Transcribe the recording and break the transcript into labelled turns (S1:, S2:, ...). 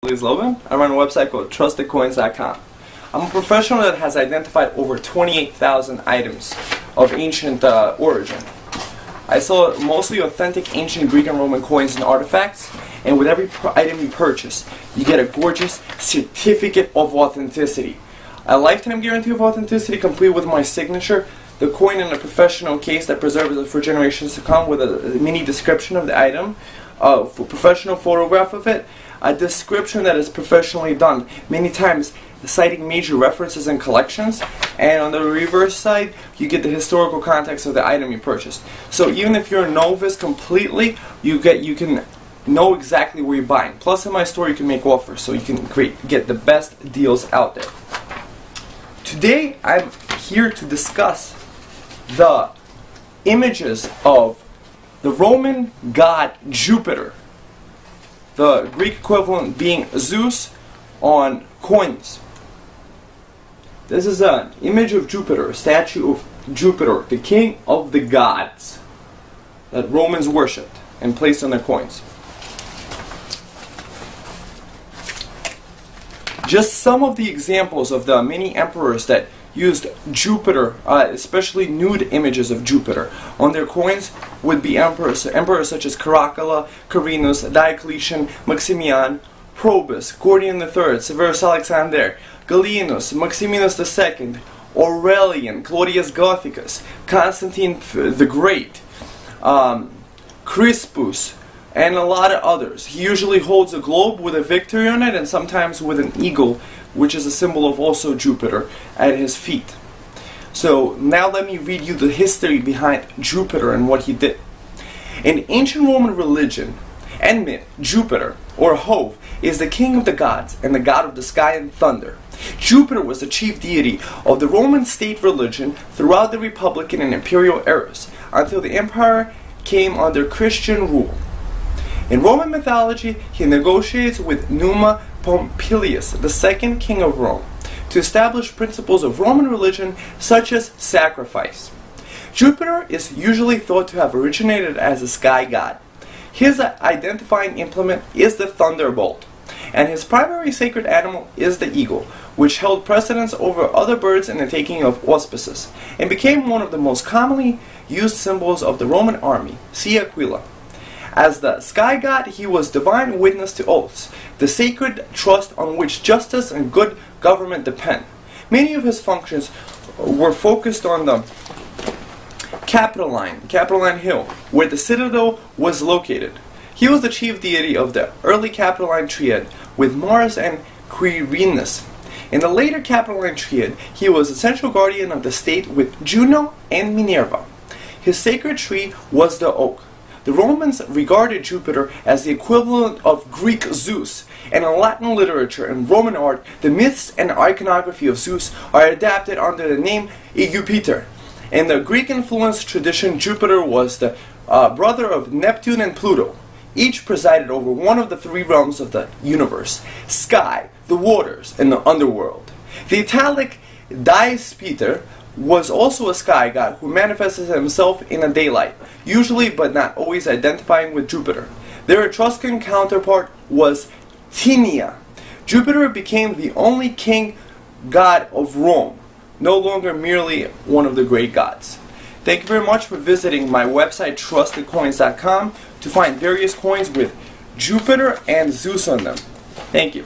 S1: I run a website called trustedcoins.com. I'm a professional that has identified over 28,000 items of ancient origin. I sell mostly authentic ancient Greek and Roman coins and artifacts, and with every item you purchase, you get a gorgeous certificate of authenticity. A lifetime guarantee of authenticity complete with my signature, the coin in a professional case that preserves it for generations to come with a mini description of the item, a professional photograph of it, a description that is professionally done, many times citing major references and collections, and on the reverse side you get the historical context of the item you purchased. So even if you're a novice completely, you can know exactly where you're buying. Plus in my store you can make offers, so you can get the best deals out there. Today I'm here to discuss the images of the Roman god Jupiter, the Greek equivalent being Zeus, on coins. This is an image of Jupiter, a statue of Jupiter, the king of the gods, that Romans worshipped and placed on their coins. Just some of the examples of the many emperors that used Jupiter, especially nude images of Jupiter, on their coins would be emperors such as Caracalla, Carinus, Diocletian, Maximian, Probus, Gordian III, Severus Alexander, Gallienus, Maximinus II, Aurelian, Claudius Gothicus, Constantine the Great, Crispus, and a lot of others. He usually holds a globe with a victory on it, and sometimes with an eagle, which is a symbol of also Jupiter, at his feet. So now let me read you the history behind Jupiter and what he did. In ancient Roman religion and myth, Jupiter, or Jove, is the king of the gods and the god of the sky and thunder. Jupiter was the chief deity of the Roman state religion throughout the Republican and imperial eras, until the empire came under Christian rule. In Roman mythology, he negotiates with Numa Pompilius, the second king of Rome, to establish principles of Roman religion such as sacrifice. Jupiter is usually thought to have originated as a sky god. His identifying implement is the thunderbolt, and his primary sacred animal is the eagle, which held precedence over other birds in the taking of auspices, and became one of the most commonly used symbols of the Roman army. See Aquila. As the sky god, he was divine witness to oaths, the sacred trust on which justice and good government depend. Many of his functions were focused on the Capitoline Hill, where the citadel was located. He was the chief deity of the early Capitoline Triad, with Mars and Quirinus. In the later Capitoline Triad, he was the central guardian of the state with Juno and Minerva. His sacred tree was the oak. The Romans regarded Jupiter as the equivalent of Greek Zeus, and in Latin literature and Roman art, the myths and iconography of Zeus are adapted under the name Jupiter. In the Greek-influenced tradition, Jupiter was the brother of Neptune and Pluto. Each presided over one of the three realms of the universe: sky, the waters, and the underworld. The Italic Didius was also a sky god who manifested himself in the daylight, usually but not always identifying with Jupiter. Their Etruscan counterpart was Tinia. Jupiter became the only king god of Rome, no longer merely one of the great gods. Thank you very much for visiting my website trustedcoins.com to find various coins with Jupiter and Zeus on them. Thank you.